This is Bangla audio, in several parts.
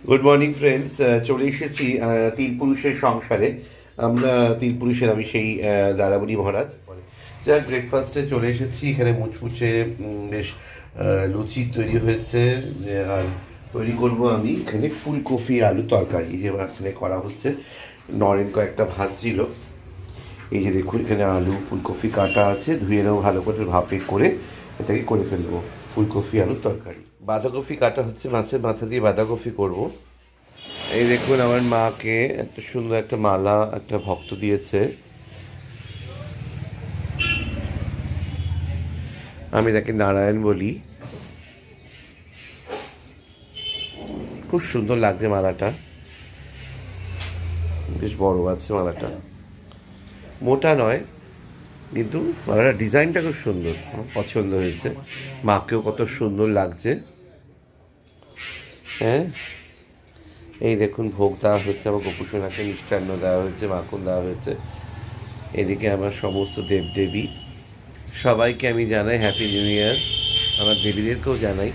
গুড মর্নিং ফ্রেন্ডস, চলে এসেছি তিন পুরুষের সংসারে। আমরা তিন পুরুষের, আমি সেই দাদাবুড়ি মহারাজ। যাক, ব্রেকফাস্টে চলে এসেছি। এখানে মুচমুচে বেশ লুচি তৈরি হয়েছে, আর তৈরি করব আমি এখানে ফুলকপি আলু তরকারি, যে এখানে করা হচ্ছে। নরেন কয়েকটা ভাজছিল। এই যে দেখুন, এখানে আলু ফুলকপি কাটা আছে, ধুয়ে নেবো ভালো করে, ভাপে করে এটাকে করে ফেলবো ফুলকপি আলুর তরকারি। বাঁধাকপি কাটা হচ্ছে, মাছের মাথা দিয়ে বাঁধাকপি করব। এই দেখুন, আমার মাকে এত সুন্দর একটা মালা একটা ভক্ত দিয়েছে, আমি তাকে নারায়ণ বলি। খুব সুন্দর লাগছে মালাটা, বেশ বড় আছে মালাটা, মোটা নয় কিন্তু মালাটার ডিজাইনটা খুব সুন্দর, আমার পছন্দ হয়েছে। মাকেও কত সুন্দর লাগছে। হ্যাঁ, এই দেখুন ভোগ দেওয়া হয়েছে, আমার গোপুসোনাকে মিষ্টান্ন দেওয়া হয়েছে, মাখন দেওয়া হয়েছে। এদিকে আমার সমস্ত দেবদেবী, সবাইকে আমি জানাই হ্যাপি নিউ ইয়ার। আমার দেবীদেরকেও জানাই,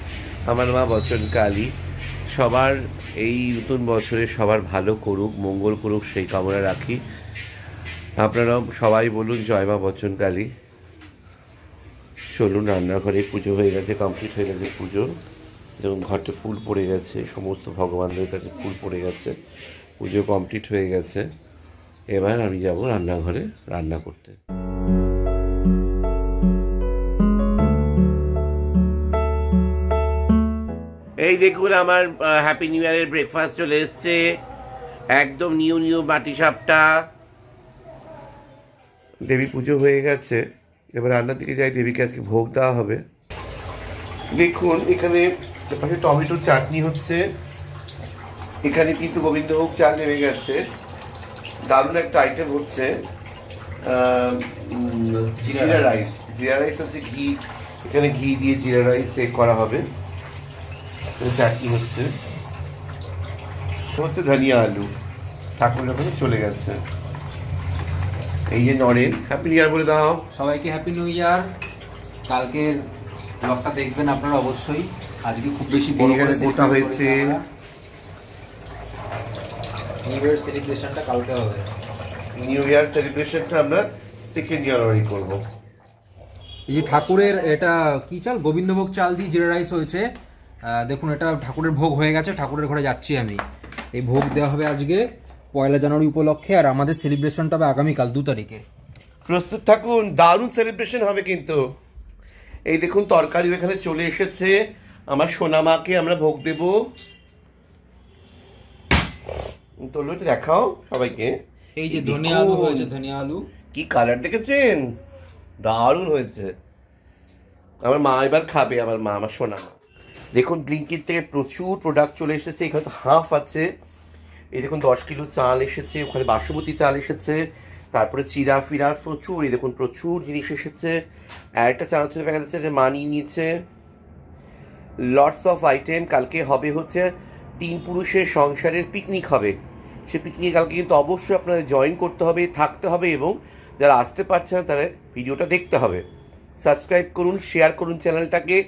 আমার মা বচনকালী সবার এই নতুন বছরে সবার ভালো করুক, মঙ্গল করুক, সেই কামনা রাখি। আপনারাও সবাই বলুন জয় মা বচনকালী। চলুন, রান্নাঘরে পুজো হয়ে গেছে, কমপ্লিট হয়ে গেছে পুজো। যেমন ঘরটা ফুল পড়ে গেছে, সমস্ত ভগবানদের কাছে ফুল পড়ে গেছে, পুজো কমপ্লিট হয়ে গেছে। এবার আমি যাব রান্নাঘরে রান্না করতে। এই দেখুন, আমার হ্যাপি নিউ ইয়ারের ব্রেকফাস্ট চলে এসছে, একদম নিউ মাটি সাপটা। দেবী পুজো হয়ে গেছে, এবার রান্নার দিকে যাই, দেবীকে আজকে ভোগ দেওয়া হবে। দেখুন, এখানে পাশে টমেটোর চাটনি হচ্ছে, এখানে কিন্তু গোবিন্দভোগ চাল নেমে গেছে, দারুণ একটা আইটেম হচ্ছে জিরা রাইস। জিরা রাইস হচ্ছে ঘি, এখানে ঘি দিয়ে জিরা রাইস করা হবে। চাটনি হচ্ছে ধনিয়া আলু, ঠাকুর ওখানে চলে গেছে। এই যে নরেন, হ্যাপি নিউ ইয়ার বলে দাও সবাইকে। Happy new year. কালকের ব্লগটা দেখবেন আপনারা অবশ্যই। আজকে খুব বেশি বড় করে গোটা হয়েছে। নিউ ইয়ার সেলিব্রেশনটা কালকে হবে। নিউ ইয়ার সেলিব্রেশনটা আমরা 2 জানুয়ারি করব। এই যে ঠাকুরের এটা কি চাল, গোবিন্দভোগ চাল দিয়ে জিরা রাইস হয়েছে। দেখুন, এটা ঠাকুরের ভোগ হয়ে গেছে, ঠাকুরের ঘরে যাচ্ছি আমি। এই ভোগ দেওয়া হবে আজকে 1 জানুয়ারি উপলক্ষে, আর আমাদের সেলিব্রেশনটা হবে আগামীকাল 2 তারিখে। প্রস্তুত থাকুন, দারুণ সেলিব্রেশন হবে কিন্তু। এই দেখুন, তরকারি এখানে চলে এসেছে, আমার সোনা মাকে আমরা ভোগ দেব। তোলো, একটু দেখাও সবাইকে। এই যে ধনিয়া আলু হয়েছে, ধনিয়া আলু কি কালার দেখেছেন, দারুণ হয়েছে। আমার মা এবার খাবে, আমার মা, আমার সোনা মা। দেখুন, ব্লিঙ্কিট থেকে প্রচুর প্রোডাক্ট চলে এসেছে। এখানে তো হাফ আছে। এই দেখুন, 10 কিলো চাল এসেছে, ওখানে বাসমতি চাল এসেছে, তারপরে চিরা ফিরা প্রচুর। এই দেখুন, প্রচুর জিনিস এসেছে। আর একটা চানাচুর প্যাকেট আছে, যে মানিয়ে নিয়েছে। Lots of item. কালকে হবে হচ্ছে 3 পুরুষের সংসারের পিকনিক হবে। সে পিকনিকে কালকে কিন্তু অবশ্যই আপনাদের জয়েন করতে হবে, থাকতে হবে, এবং যারা আসতে পারছে না তারা ভিডিওটা দেখতে হবে। সাবস্ক্রাইব করুন, শেয়ার করুন চ্যানেলটাকে।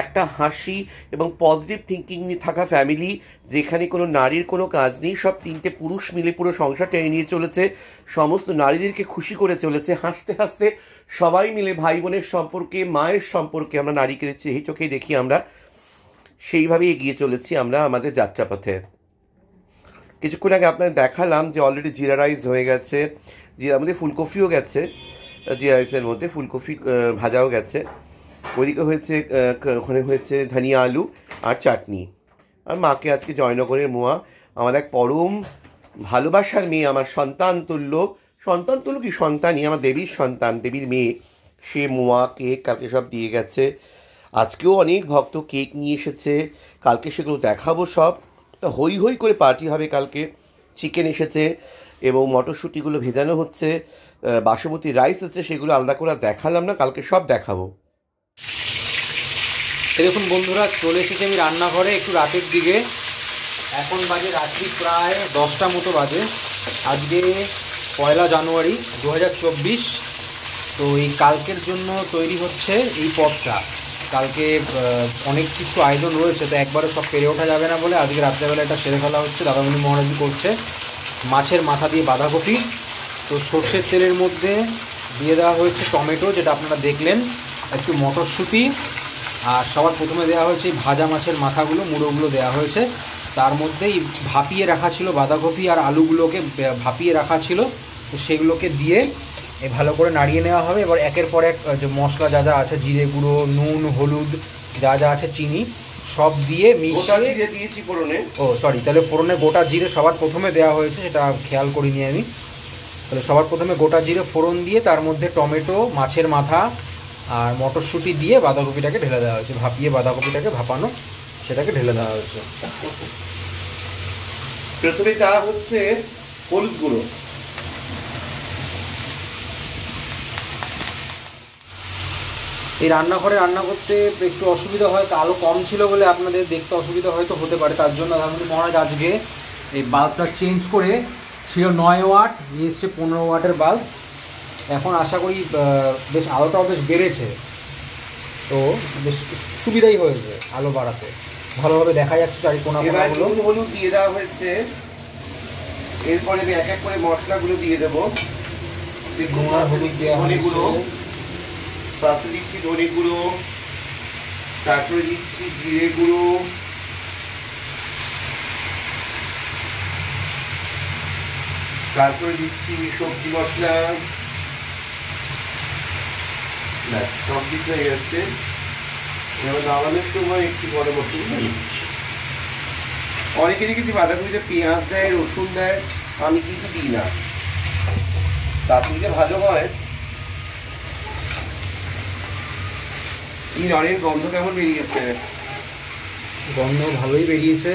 একটা হাসি এবং পজিটিভ থিঙ্কিং নিয়ে থাকা ফ্যামিলি, যেখানে কোনো নারীর কোনো কাজ নেই, সব 3টে পুরুষ মিলে পুরো সংসার টেনে নিয়ে চলেছে, সমস্ত নারীদেরকে খুশি করে চলেছে। হাসতে হাসতে সবাই মিলে ভাই বোনের সম্পর্কে, মায়ের সম্পর্কে আমরা নারীকে এই চোখেই দেখি, আমরা সেইভাবেই এগিয়ে চলেছি আমরা আমাদের যাত্রাপথে। কিছুক্ষণ আগে আপনাদের দেখালাম যে অলরেডি জিরা রাইস হয়ে গেছে, জিরার মধ্যে ফুলকপিও গেছে, জিরা রাইসের মধ্যে ফুলকপি ভাজাও গেছে। ওইদিকে হয়েছে, ওখানে হয়েছে ধনিয়া আলু আর চাটনি। আর মাকে আজকে জয়নগরের মোয়া, আমার এক পরম ভালোবাসার মেয়ে, আমার সন্তান তুল্য কি সন্তানই, আমার দেবীর সন্তান, দেবীর মেয়ে, সে মোয়া কেক কালকে সব দিয়ে গেছে। আজকেও অনেক ভক্ত কেক নিয়ে এসেছে, কালকে সেগুলো দেখাবো সব। হই হই করে পার্টি হবে কালকে। চিকেন এসেছে এবং মটরশুঁটিগুলো ভেজানো হচ্ছে, বাসমতি রাইস আছে, সেগুলো আলাদা করে দেখালাম না, কালকে সব দেখাবো। দেখুন বন্ধুরা, চলে এসেছি আমি রান্নাঘরে একটু রাতের দিকে। এখন বাজে রাত্রি প্রায় 10টা মতো বাজে। আজকে 1 জানুয়ারি 2024। তো এই কালকের জন্য তৈরি হচ্ছে এই পদটা। কালকে অনেক কিছু আয়োজন রয়েছে, তো একবারে সব পেরে ওঠা যাবে না বলে আজকে রাত্রেবেলা এটা সেরে ফেলা হচ্ছে। দাদামণি মহারাজি করছে মাছের মাথা দিয়ে বাঁধাকপি। তো সর্ষের তেলের মধ্যে দিয়ে দেওয়া হয়েছে টমেটো, যেটা আপনারা দেখলেন, একটু মটরশুঁটি, আর সবার প্রথমে দেওয়া হয়েছে এই ভাজা মাছের মাথাগুলো, মুড়োগুলো দেওয়া হয়েছে। তার মধ্যেই ভাপিয়ে রাখা ছিল বাঁধাকপি আর আলুগুলোকে ভাপিয়ে রাখা ছিল, তো সেগুলোকে দিয়ে ভালো করে নাড়িয়ে নেওয়া হবে। এবার একের পর এক যে মশলা যা যা আছে, জিরে গুঁড়ো, নুন, হলুদ, যা যা আছে, চিনি, সব দিয়ে মিশিয়ে দিয়েছি ফোড়নে। ও সরি, তাহলে ফোড়নে গোটা জিরে সবার প্রথমে দেওয়া হয়েছে, সেটা খেয়াল করিনি আমি। তাহলে সবার প্রথমে গোটা জিরে ফোড়ন দিয়ে তার মধ্যে টমেটো, মাছের মাথা আর মটরশুঁটি দিয়ে বাঁধাকপিটাকে ঢেলে দেওয়া হয়েছে। ভাপিয়ে বাঁধাকপিটাকে ভাপানো, সেটাকে ঢেলে দেওয়া হয়েছে। প্রথমে দেওয়া হচ্ছে হলুদ গুঁড়ো, এই রান্নাঘরে রান্না করতে একটু অসুবিধা হয়, আলো কম ছিল বলে আপনাদের দেখতে অসুবিধা হয়তো হতে পারে। তার জন্য দাদামণি মহারাজ আজকে এই বাল্বটা চেঞ্জ করে, ছিল 9 ওয়াট, নিয়ে এসছে 15 ওয়াটের বাল্ব। এখন আশা করি বেশ আলোটাও বেশ বেড়েছে, তো বেশ সুবিধাই হয়েছে আলো বাড়াতে, ভালোভাবে দেখা যাচ্ছে চারিকোনাগুলো। হলুদ দিয়ে দেওয়া হয়েছে, এরপরে আমি এক এক করে মশলাগুলো দিয়ে দেবো। হলুদ দেওয়া গুঁড়ো, তারপরে দিচ্ছি ধনে গুঁড়ো, তারপরে দিচ্ছি জিরে গুঁড়ো, তারপরে দিচ্ছি সবজি মশলা। সব কিছু হয়ে যাচ্ছে। এবার নামানোর সময় একটু পরবর্তী অনেকে দেখেছি বাঁধাকপিতে পেঁয়াজ দেয়, রসুন দেয়, আমি কিন্তু দিই না। তাতে ভালো হয়। এই অনেক গন্ধ কেমন বেরিয়েছে? গন্ধ ভালোই বেরিয়েছে।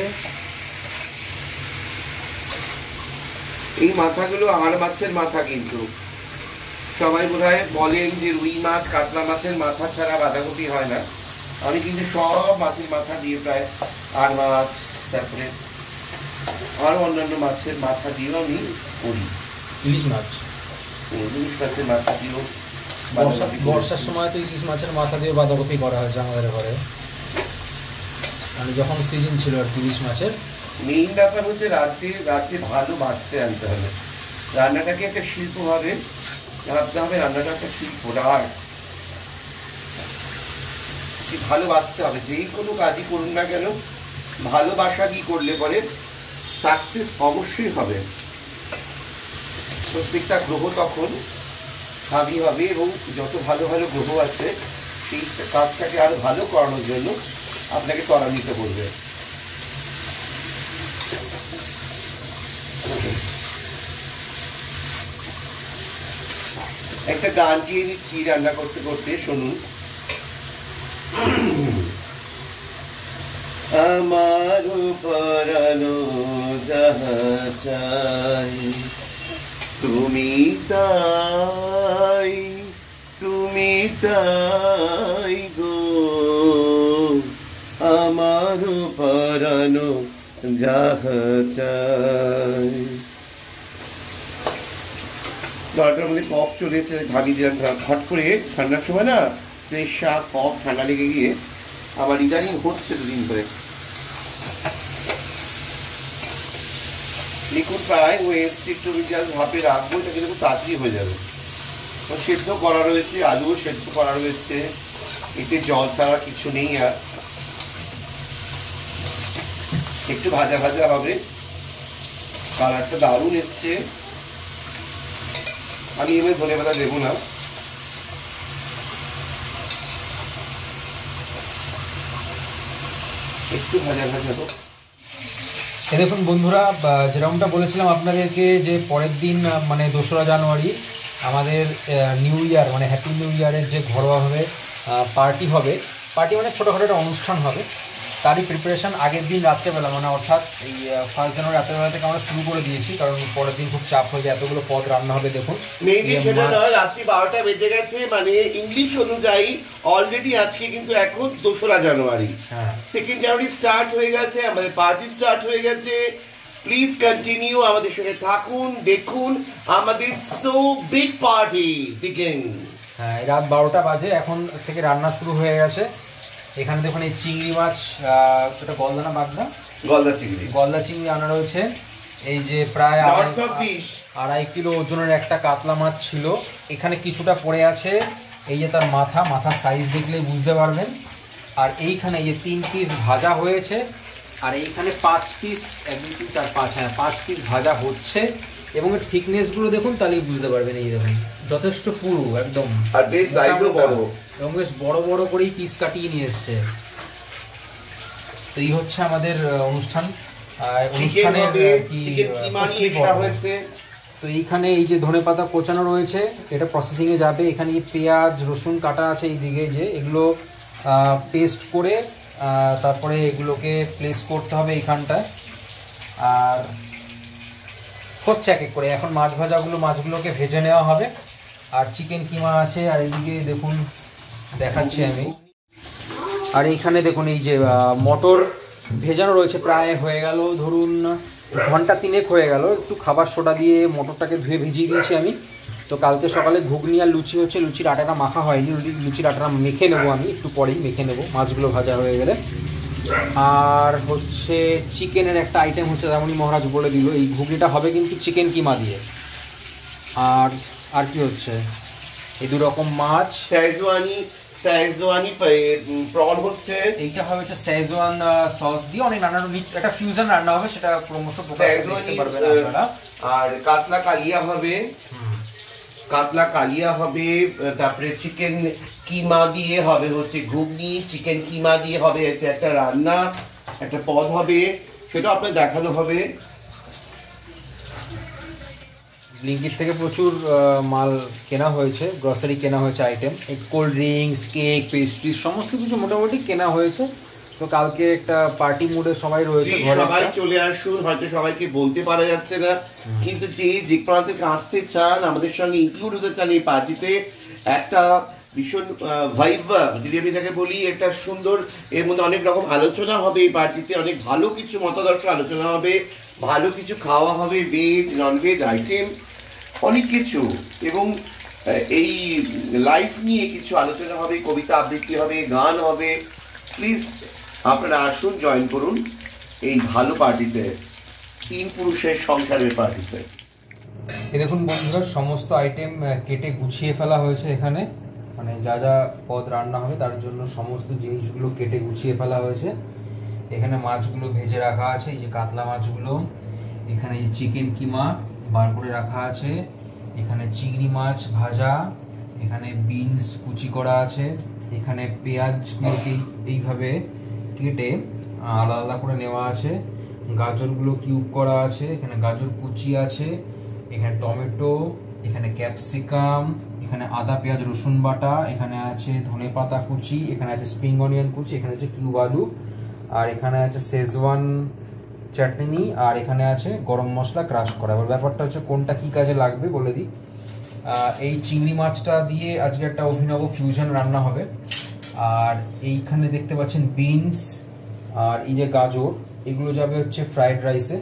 এই মাথাগুলো আর মাছের মাথা, কিন্তু সবাই বোধহয় বলেন যে রুই মাছ, কাতলা মাছের মাথা ছাড়া বাঁধাকপি হয় না। আমি কিন্তু সব মাছের মাথা দিয়ে, প্রায় আর মাছ, তারপরে আরো অন্যান্য মাছের মাথা দিয়েও আমি করি। ইলিশ মাছ, ইলিশ মাছের মাথা দিয়েও, বর্ষার সময় তো ইলিশ মাছের মাথা দিয়ে বাঁধাকপি করা হয়েছে আমাদের ঘরে, মানে যখন সিজন ছিল আর ইলিশ মাছের। মেইন ব্যাপার হচ্ছে রাত্রে ভালো বাঁচতে আনতে হবে। রান্নাটাকে একটা শিল্প ভাবে ভাবতে হবে, রান্নাটা একটা শিল্প, আর ভালো বাঁচতে হবে। যেই কোনো কাজই করুন না কেন, ভালোবাসা দিয়ে করলে পরে সাকসেস অবশ্যই হবে। প্রত্যেকটা গ্রহ তখন হাবি হবে, এবং যত ভালো ভালো গ্রহ আছে সেই কাজটাকে আরো ভালো করানোর জন্য আপনাকে ত্বরান্বিত করবে। একটা গান গিয়ে নিচ্ছি রান্না করতে করতে, শুনুন। আমার পরানো যাহা চাই, তুমি তাই, তুমি তাই গো, আমার পরানো যাহা চাই। দরকার মধ্যে কফ চলেছে, ভাবি দিলাম হট করে ঠান্ডার সময় না প্রেশা, কফ, ঠান্ডা লেগে গিয়ে আমার ইদানিং হচ্ছে দুদিন ধরে। দেখুন প্রায় হয়ে এসছে, একটু জাস্ট ভাপে রাখবো, এটা কিন্তু খুব তাড়াতাড়ি হয়ে যাবে। সেদ্ধ করা রয়েছে, আলুও সেদ্ধ করা রয়েছে, এতে জল ছাড়া কিছু নেই। আর একটু ভাজা ভাজা হবে, কালারটা দারুণ এসছে। আমি এবার ধনে পাতা দেবো না, একটু ভাজা ভাজা হোক। দেখুন বন্ধুরা, যেরকমটা বলেছিলাম আপনাদেরকে যে পরের দিন মানে 2রা জানুয়ারি আমাদের নিউ ইয়ার, মানে হ্যাপি নিউ ইয়ারের যে ঘরোয়াভাবে পার্টি হবে, পার্টি মানে ছোটোখাটো একটা অনুষ্ঠান হবে, তারই প্রিপারেশান আগের দিন রাত্রেবেলা, মানে অর্থাৎ এই 1 জানুয়ারি রাত্রেবেলা থেকে আমরা শুরু করে দিয়েছি, কারণ পরের দিন খুব চাপ হয়ে যায়, এতগুলো পদ রান্না হবে। দেখুন রাত্রি 12টা বেজে গেছে, মানে ইংলিশ অনুযায়ী অলরেডি আজকে কিন্তু এখন 2রা জানুয়ারি, 2nd জানুয়ারি স্টার্ট হয়ে গেছে, আমাদের পার্টি স্টার্ট হয়ে গেছে। প্লিজ কন্টিনিউ, আমাদের সঙ্গে থাকুন, দেখুন আমাদের সো বিগ পার্টি বিগিন। হ্যাঁ, রাত 12টা বাজে, এখন থেকে রান্না শুরু হয়ে গেছে। এখানে দেখুন এই চিংড়ি মাছ, এটা গলদা না বাগদা, গলদা চিংড়ি আনা রয়েছে। এই যে প্রায় 2.5 কিলো ওজনের একটা কাতলা মাছ ছিল, এখানে কিছুটা পড়ে আছে। এই যে তার মাথার সাইজ দেখলেই বুঝতে পারবেন। আর এইখানে এই যে 3 পিস ভাজা হয়েছে, আর এইখানে 5 পিস, 1 2 3 4 5, হ্যাঁ 5 পিস ভাজা হচ্ছে। এবং এর থিকনেসগুলো দেখুন, তাহলেই বুঝতে পারবেন। এই দেখুন যথেষ্ট পুরু একদম, আর বেশ সাইজও বড়, এবং বেশ বড় বড় করেই পিস কাটিয়ে নিয়ে এসছে। তো এই হচ্ছে আমাদের অনুষ্ঠান। অনুষ্ঠানের তো এইখানে এই যে ধনেপাতা কোচানো রয়েছে, এটা প্রসেসিংয়ে যাবে। এখানে এই পেঁয়াজ রসুন কাটা আছে এইদিকে, যে এগুলো পেস্ট করে তারপরে এগুলোকে প্লেস করতে হবে এইখানটায়। আর হচ্ছে এক এক করে। এখন মাছগুলোকে ভেজে নেওয়া হবে। আর চিকেন কিমা আছে, আর এইদিকে দেখুন দেখাচ্ছি আমি। আর এইখানে দেখুন এই যে মটর ভেজানো রয়েছে, প্রায় হয়ে গেল ধরুন 1 ঘন্টা 3 হয়ে গেল। একটু খাবার সোডা দিয়ে মটরটাকে ধুয়ে ভিজিয়ে দিয়েছি আমি। তো কালকে সকালে ঘুগনি আর লুচি হচ্ছে, লুচির আটাটা মাখা হয়নি, লুচির আটাটা মেখে নেবো আমি, একটু পরেই মেখে নেবো মাছগুলো ভাজা হয়ে গেলে। আর হচ্ছে চিকেনের একটা আইটেম হচ্ছে, তেমনই মহারাজ বলে দিল, এই ঘুগনিটা হবে কিন্তু চিকেন কিমা দিয়ে। আর কি হচ্ছে, এই 2 রকম মাছ, শেজওয়ানি প্রন হচ্ছে, এইটা হবে হচ্ছে শেজওয়ান সস দিয়ে, অনেক নানান একটা ফিউশন রান্না হবে, সেটা ক্রমশ দেখতে পারবেন আপনারা। আর কাতলা কালিয়া হবে, তারপরে চিকেন কিমা দিয়ে হবে হচ্ছে ঘুগনি, চিকেন কিমা দিয়ে হবে হচ্ছে একটা রান্না, একটা পদ হবে, সেটা আপনার দেখানো হবে। ব্লিঙ্কিট থেকে প্রচুর মাল কেনা হয়েছে, গ্রসারি কেনা হয়েছে, item, cold drinks, cake, pastry, সমস্ত কিছু মোটামুটি কেনা হয়েছে। তো কালকে একটা পার্টি মুডে সবাই রয়েছে ঘরে, সবাই চলে আসুন। হয়তো সবাইকে বলতে পারা যাচ্ছে না, কিন্তু যে প্রান্ত থেকে আসতে চান, আমাদের সঙ্গে ইনক্লুড হতে চান এই পার্টিতে, একটা ভীষণ ভাইব, যদি আমি এটাকে বলি, একটা সুন্দর, এর মধ্যে অনেক রকম আলোচনা হবে এই পার্টিতে, অনেক ভালো কিছু মতাদর্শ আলোচনা হবে, ভালো কিছু খাওয়া হবে, ভেজ ননভেজ আইটেম অনেক কিছু, এবং এই লাইফ নিয়ে কিছু আলোচনা হবে, কবিতা আবৃত্তি হবে, গান হবে। প্লিজ আপনারা আসুন, জয়েন করুন এই ভালো পার্টিতে, 3 পুরুষের সংসারের পার্টিতে। এই দেখুন বন্ধুরা, সমস্ত আইটেম কেটে গুছিয়ে ফেলা হয়েছে এখানে, মানে যা যা পদ রান্না হবে তার জন্য সমস্ত জিনিসগুলো কেটে গুছিয়ে ফেলা হয়েছে। এখানে মাছগুলো ভেজে রাখা আছে, এই যে কাতলা মাছগুলো, এখানে এই চিকেন কিমা বার করে রাখা আছে, এখানে চিংড়ি মাছ ভাজা, এখানে বিনস কুচি করা আছে, এখানে পেঁয়াজগুলোকে এইভাবে কেটে আলাদা আলাদা করে নেওয়া আছে, গাজরগুলো কিউব করা আছে, এখানে গাজর কুচি আছে, এখানে টমেটো, এখানে ক্যাপসিকাম, এখানে আদা পেঁয়াজ রসুন বাটা, এখানে আছে ধনেপাতা কুচি, এখানে আছে স্প্রিং অনিয়ন কুচি, এখানে আছে কিউব আলু, আর এখানে আছে শেজওয়ান চাটনি, আর এখানে আছে গরম মশলা ক্রাশ করা। এবার ব্যাপারটা হচ্ছে কোনটা কি কাজে লাগবে বলে দিই। এই চিংড়ি মাছটা দিয়ে আজকে একটা অভিনব ফিউশন রান্না হবে। আর এইখানে দেখতে পাচ্ছেন বিনস আর এই যে গাজর, এগুলো যাবে হচ্ছে ফ্রাইড রাইসে,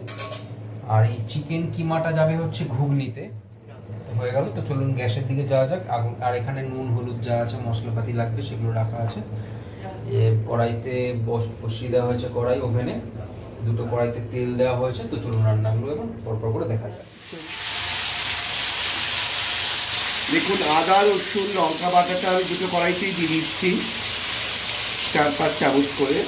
আর এই চিকেন কিমাটা যাবে হচ্ছে ঘুগনিতে। তো হয়ে গেল, তো চলুন গ্যাসের দিকে যাওয়া যাক। আর এখানে নুন হলুদ যা আছে মশলাপাতি লাগবে সেগুলো রাখা আছে। কড়াইতে বসিয়ে দেওয়া হয়েছে, কড়াই ওভেনে, 2টো কড়াইতে তেল দেওয়া হয়েছে। তো চলুন রান্নাগুলো এখন পরপর করে দেখা যায়। দেখুন, আদা রসুন লঙ্কা বাটাটা আমি 2টো কড়াইতেই দিয়ে দিচ্ছি, 4-5 চামচ করে।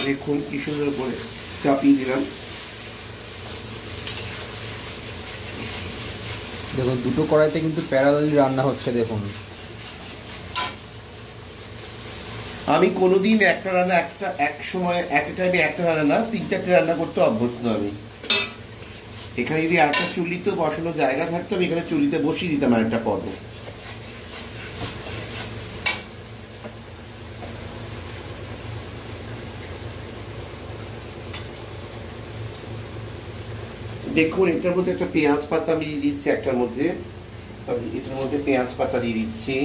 দেখুন কি সুন্দর করে চাপিয়ে দিলাম। দেখুন 2টো কড়াইতে কিন্তু প্যারালালি রান্না হচ্ছে। দেখুন, আমি কোনোদিন একটা রান্না এক সময় একটা টাইমে একটা রান্না না, 3-4টে রান্না করতে অভ্যস্ত আমি। এখানে যদি একটা চুলিতে বসানোর জায়গা থাকতো, আমি এখানে চুলিতে বসিয়ে দিতাম একটা পদ। দেখুন এটার মধ্যে একটা পেঁয়াজ পাতা আমি দিয়ে দিচ্ছি, একটার মধ্যে এটার মধ্যে পেঁয়াজ পাতা দিয়ে দিচ্ছি।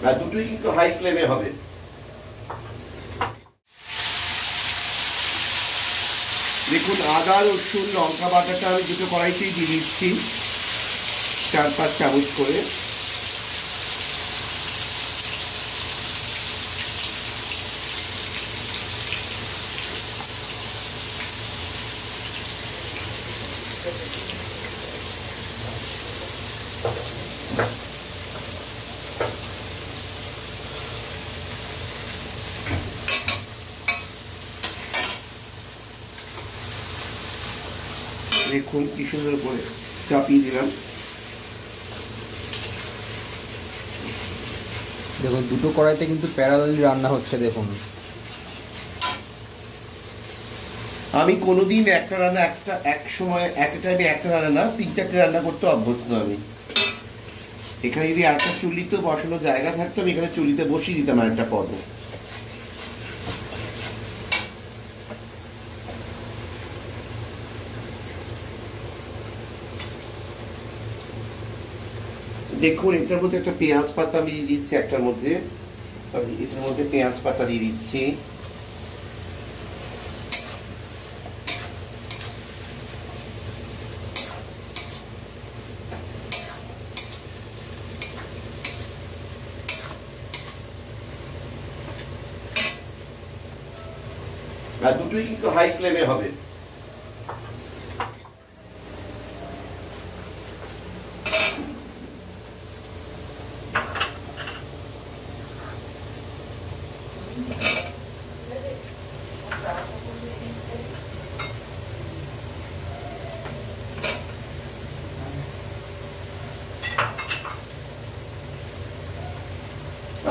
আর দুটোই কিন্তু হাই ফ্লেমে হবে। দেখুন আদা রসুন লঙ্কা বাটাটা আমি দুটো কড়াইতেই দিয়ে দিচ্ছি, 4-5 চামচ করে। দেখুন কি সুন্দর করে চাপিয়ে দিলাম। দেখুন দুটো কড়াইতে কিন্তু প্যারালালি রান্না হচ্ছে। দেখুন আমি কোনোদিন একটা রান্না এক সময় একটা টাইমে একটা রান্না না, 3-4টে রান্না করতে অভ্যস্ত আমি। এখানে যদি একটা চুলিতে বসানোর জায়গা থাকতো আমি এখানে চুলিতে বসিয়ে দিতাম একটা পদ। দেখুন এটার মধ্যে একটা পেঁয়াজ পাতা আমি দিয়ে দিচ্ছি, একটার মধ্যে এটার মধ্যে পেঁয়াজ পাতা দিয়ে দিচ্ছি। আর দুটোই কিন্তু হাই ফ্লেমে হবে।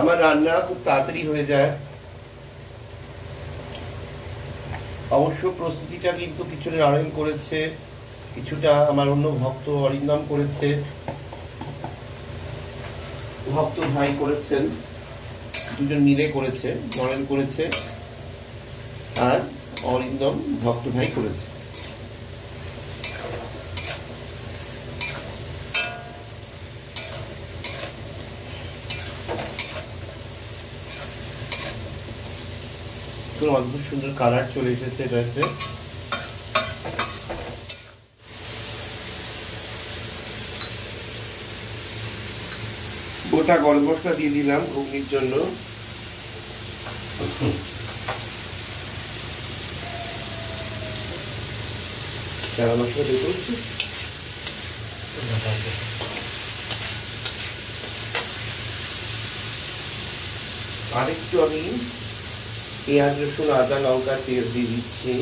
আমার রান্না খুব তাড়াতাড়ি হয়ে যায়। অবশ্য প্রস্তুতিটা কিন্তু কিছুটা নারায়ণ করেছে, কিছুটা আমার অন্য ভক্ত অরিন্দম করেছে, ভক্ত ভাই করেছেন, দুজন মিলে করেছে, নারায়ণ করেছে আর অরিন্দম ভক্ত ভাই করেছে। অদ্ভুত সুন্দর কালার চলে এসেছে এটাতে। গোটা গরম মশলা দিয়ে দিলাম ঘুগনির জন্য। চারা মশলা দিয়ে করছি। আরেকটু আমি পেঁয়াজ রসুন আদা লঙ্কার পেস্ট দিয়ে দিচ্ছি।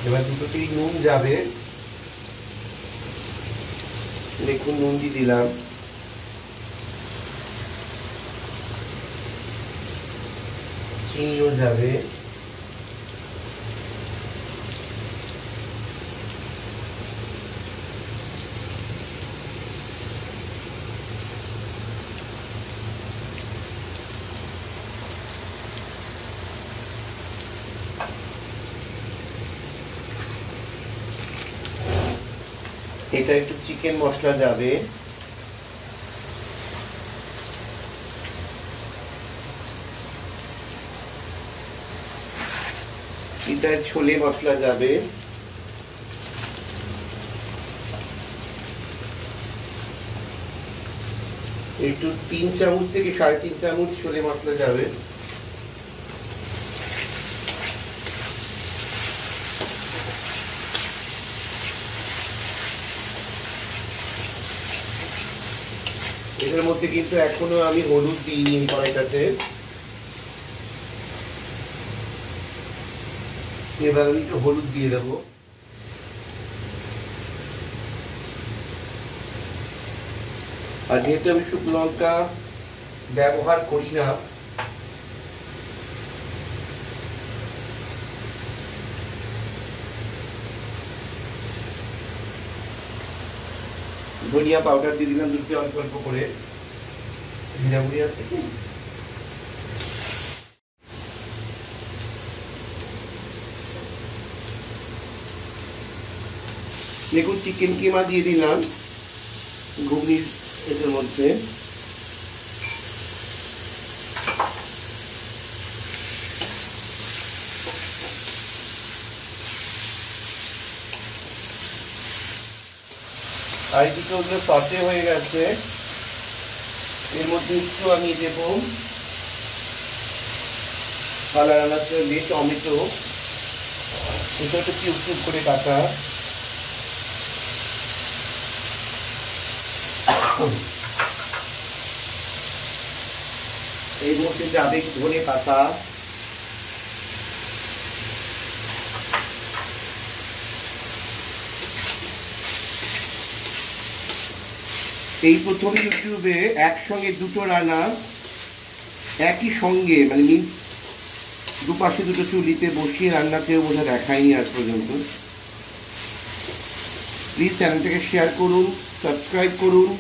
এবার দুটোতেই নুন যাবে। দেখুন নুন দিয়ে দিলাম। চিনিও যাবে। এটা একটু চিকেন মশলা যাবে। এটা ছোলে মশলা যাবে। একটু 3 চামচ থেকে 3.5 চামচ ছোলে মশলা যাবে। এটার মধ্যে কিন্তু এখনো আমি হলুদ দিইনি এই কড়াইটাতে। এবার আমি একটু হলুদ দিয়ে দেবো। আর যেহেতু আমি শুকনো লঙ্কা ব্যবহার করি না ধনিয়া পাউডার দিয়ে দিলাম দুটো অল্প অল্প করে। জিরা গুঁড়ি আছে কি? দেখুন চিকেন কিমা দিয়ে দিলাম ঘুগনির এটার মধ্যে। আর এদিকে ওগুলো সটে হয়ে গেছে, এর মধ্যে একটু আমি দেব কালার আনার জন্য টমেটো, এটা একটু কিউব কিউব করে কাটা। এর মধ্যে যাবে ধনে পাতা, এই প্রথম ইউটিউবে একসঙ্গে দুটো রান্না একই সঙ্গে মানে মিন্স দুপাশে দুটো চুলিতে বসিয়ে রান্না কেউ বোঝা দেখায়নি আজ পর্যন্ত। প্লিজ চ্যানেলটাকে শেয়ার করুন, সাবস্ক্রাইব করুন।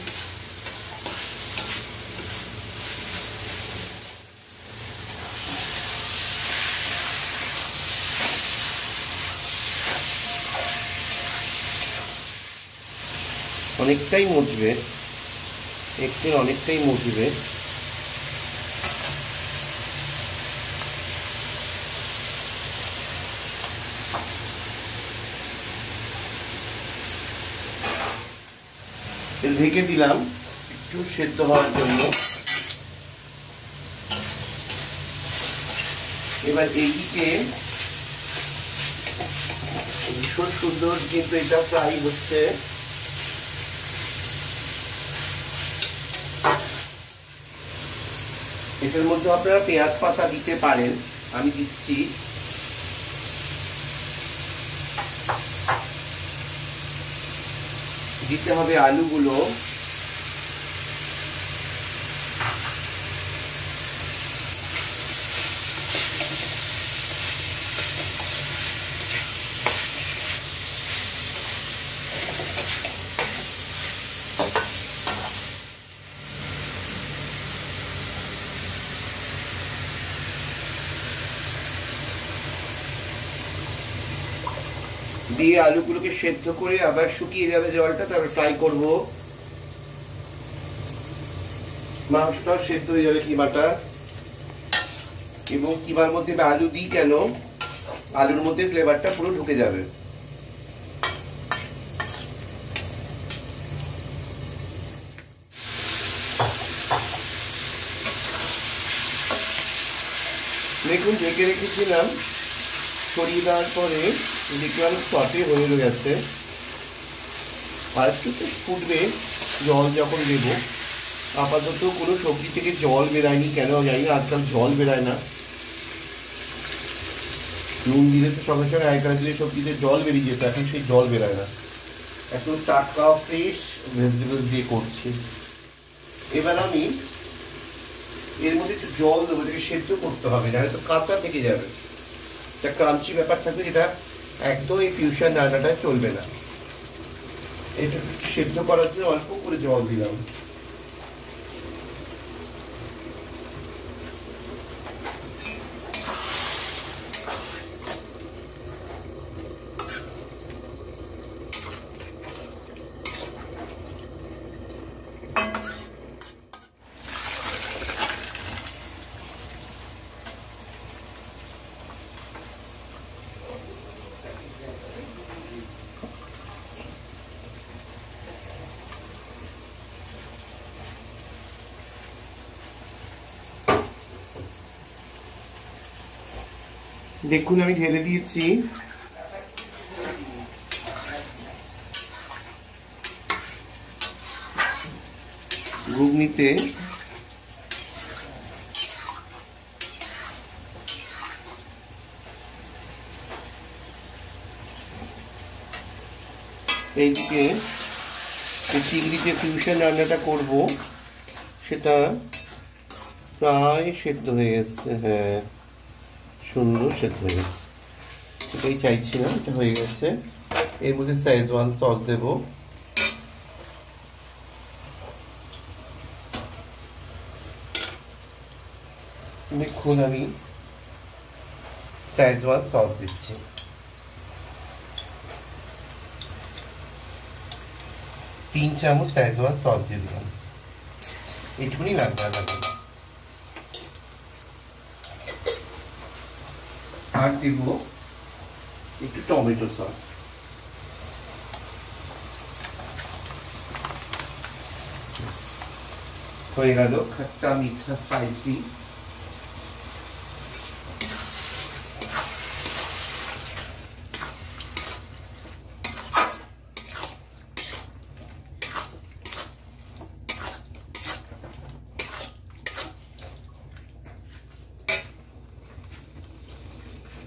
অনেকটাই মুছবে, একটু অনেকটাই মুছবে। ঢেকে দিলাম একটু সেদ্ধ হওয়ার জন্য। এবার এইদিকে ভীষণ সুন্দর কিন্তু এটা ফ্রাই হচ্ছে। এটার মধ্যে আপনারা পেঁয়াজ পাতা দিতে পারেন, আমি দিচ্ছি। দিতে হবে আলুগুলো, দিয়ে আলুগুলোকে সেদ্ধ করে আবার শুকিয়ে যাবে জলটা, তারপর ফ্রাই করব। মাংসটাও সেদ্ধ হয়ে যাবে কিমাটা। এবং কিমার মধ্যে আলু দিই কেন, আলুর মধ্যে ফ্লেভারটা পুরো ঢুকে যাবে। দেখুন ঢেকে রেখেছিলাম, সরিয়ে দেওয়ার পরে দেখলাম সটে হয়ে গেছে। আর একটু ফুটবে জল যখন দেবো। আপাতত কোনো সবজি থেকে জল বেরায়নি, কেন জানি না, আজকাল জল বেরায় না। নুন দিলে তো সঙ্গে সঙ্গে আগেকার দিলে সবজিতে জল বেরিয়ে যেত, এখন সেই জল বেরায় না। এখন টাটকা ফ্রেশ ভেজিটেবল দিয়ে করছি। এবার আমি এর মধ্যে একটু জল দেবো, এটাকে সেদ্ধ করতে হবে, নাহলে তো কাঁচা থেকে যাবে। একটা ক্রাঞ্চি ব্যাপার থাকবে, যেটা একদম এই ফিউশন রান্নাটায় চলবে না। এটা সেদ্ধ করার জন্য অল্প করে জল দিলাম। দেখুন আমি ঢেলে দিয়েছি। ঘুগনিতে এইদিকে চিংড়িতে ফিউশন রান্নাটা করব, সেটা প্রায় সেদ্ধ হয়ে গেছে। হ্যাঁ, সুন্দর সেদ্ধ হয়ে গেছে, এটাই চাইছিলাম, এটা হয়ে গেছে। এর মধ্যে সাইজওয়ান সস দেব, এখন আমি শেজওয়ান সস দিচ্ছি। 3 চামচ শেজওয়ান সস দিয়ে দিলাম, এটুকুনি লাগবে। আর দিব একটু টমেটো সস। হয়ে গেল খট্টা মিঠা স্পাইসি।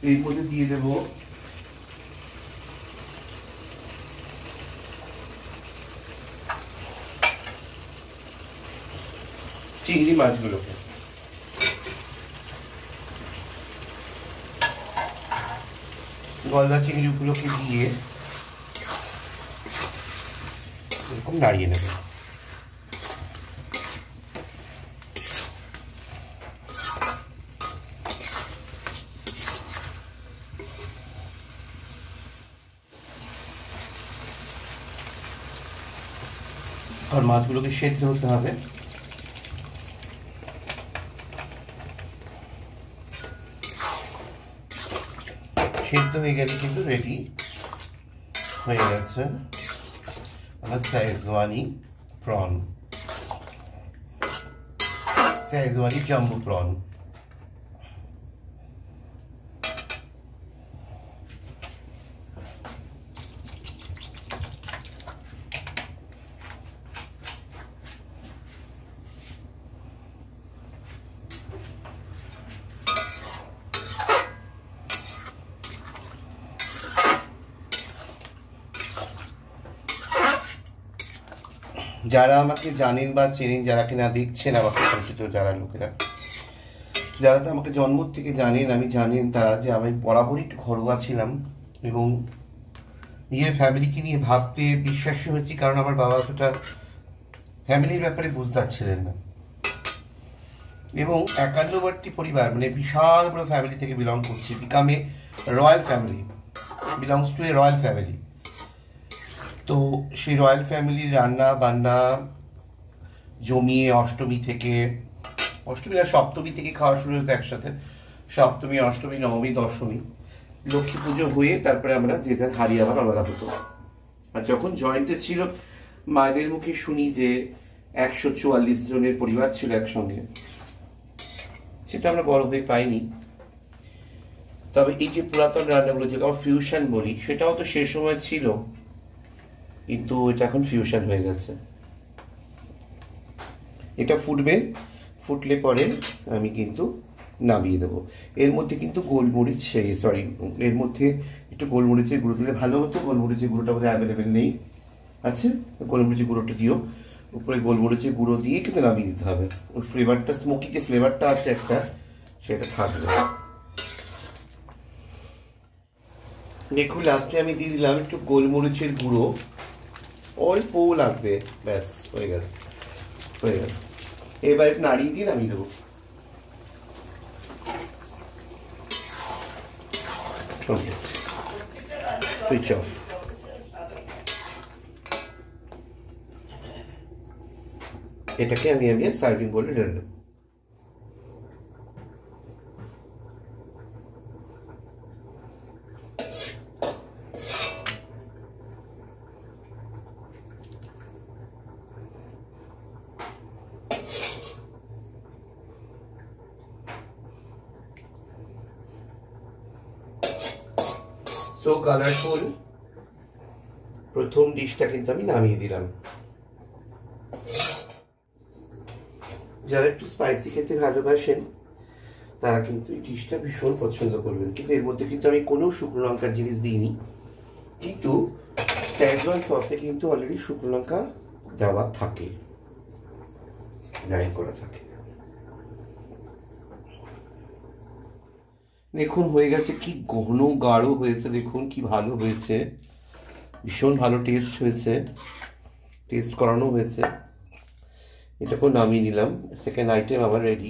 এর মধ্যে দিয়ে দেব চিংড়ি মাছগুলোকে। গলদা চিংড়িগুলোকে দিয়ে এরকম নাড়িয়ে নেব। আর মাছগুলোকে সেদ্ধ হতে হবে। সেদ্ধ হয়ে গেলে কিন্তু রেডি হয়ে গেছে আমার শেজওয়ানি প্রন, শেজওয়ানি জাম্বো প্রন। যারা আমাকে জানেন বা চেনেন, যারা কিনা দেখছেন আমাকে পরিচিত যারা লোকেরা, যারা তো আমাকে জন্ম থেকে জানেন, আমি জানেন তারা যে আমি বরাবরই একটু ঘরোয়া ছিলাম এবং নিজের ফ্যামিলিকে নিয়ে ভাবতে বিশ্বাসী হয়েছি, কারণ আমার বাবা অতটা ফ্যামিলির ব্যাপারে বুঝতে পারছিলেন না। এবং একান্নবর্তী পরিবার, মানে বিশাল বড় ফ্যামিলি থেকে বিলং করছি, become a royal family, belongs to A royal family. তো সেই রয়্যাল ফ্যামিলির রান্না বান্না জমিয়ে অষ্টমী না সপ্তমী থেকে খাওয়া শুরু হতো একসাথে। সপ্তমী, অষ্টমী, নবমী, দশমী, লক্ষ্মী পুজো হয়ে তারপরে আমরা যে যার হাড়ি আবার আলাদা হতো। আর যখন জয়েন্টে ছিল, মায়েদের মুখে শুনি যে 144 জনের পরিবার ছিল একসঙ্গে। সেটা আমরা বড় হয়ে পাইনি। তবে এই যে পুরাতন রান্নাগুলো যেগুলো আমরা ফিউশন বলি, সেটাও তো সে সময় ছিল, কিন্তু এটা এখন ফিউশন হয়ে গেছে। এটা ফুটবে, ফুটলে পরে আমি কিন্তু নামিয়ে দেবো। এর মধ্যে কিন্তু গোলমরিচ, এর মধ্যে একটু গোলমরিচের গুঁড়ো দিলে ভালো হতো। গোলমরিচের গুঁড়োটা বোধহয় অ্যাভেলেবেল নেই। আচ্ছা, গোলমরিচের গুঁড়োটা দিও, উপরে গোলমরিচের গুঁড়ো দিয়ে কিন্তু নামিয়ে দিতে হবে। ওর ফ্লেভারটা, স্মোকি যে ফ্লেভারটা আছে একটা, সেটা থাকবে। দেখুন লাস্টে আমি দিয়ে দিলাম একটু গোলমরিচের গুঁড়ো, অল্প লাগবে, ব্যাস হয়ে গেল। এবার একটু নাড়িয়ে দিয়ে নামিয়ে দেবো। Switch off. এটাকে আমি সার্ভিং বলে ঢেলে নেব। সো কালারফুল প্রথম ডিশটা কিন্তু আমি নামিয়ে দিলাম। যারা একটু স্পাইসি খেতে ভালোবাসেন তারা কিন্তু এই ডিশটা ভীষণ পছন্দ করবেন। কিন্তু এর মধ্যে কিন্তু আমি কোনো শুকনো লঙ্কার জিনিস দিইনি, কিন্তু শেজওয়ান সসে কিন্তু অলরেডি শুকনো লঙ্কা দেওয়া থাকে, গ্রাইন্ড করা থাকে। দেখুন হয়ে গেছে, কি ঘন গাঢ় হয়েছে, দেখুন কি ভালো হয়েছে, ভীষণ ভালো টেস্ট হয়েছে, টেস্ট করানো হয়েছে। এটাকেও নামিয়ে নিলাম। সেকেন্ড আইটেম আমার রেডি।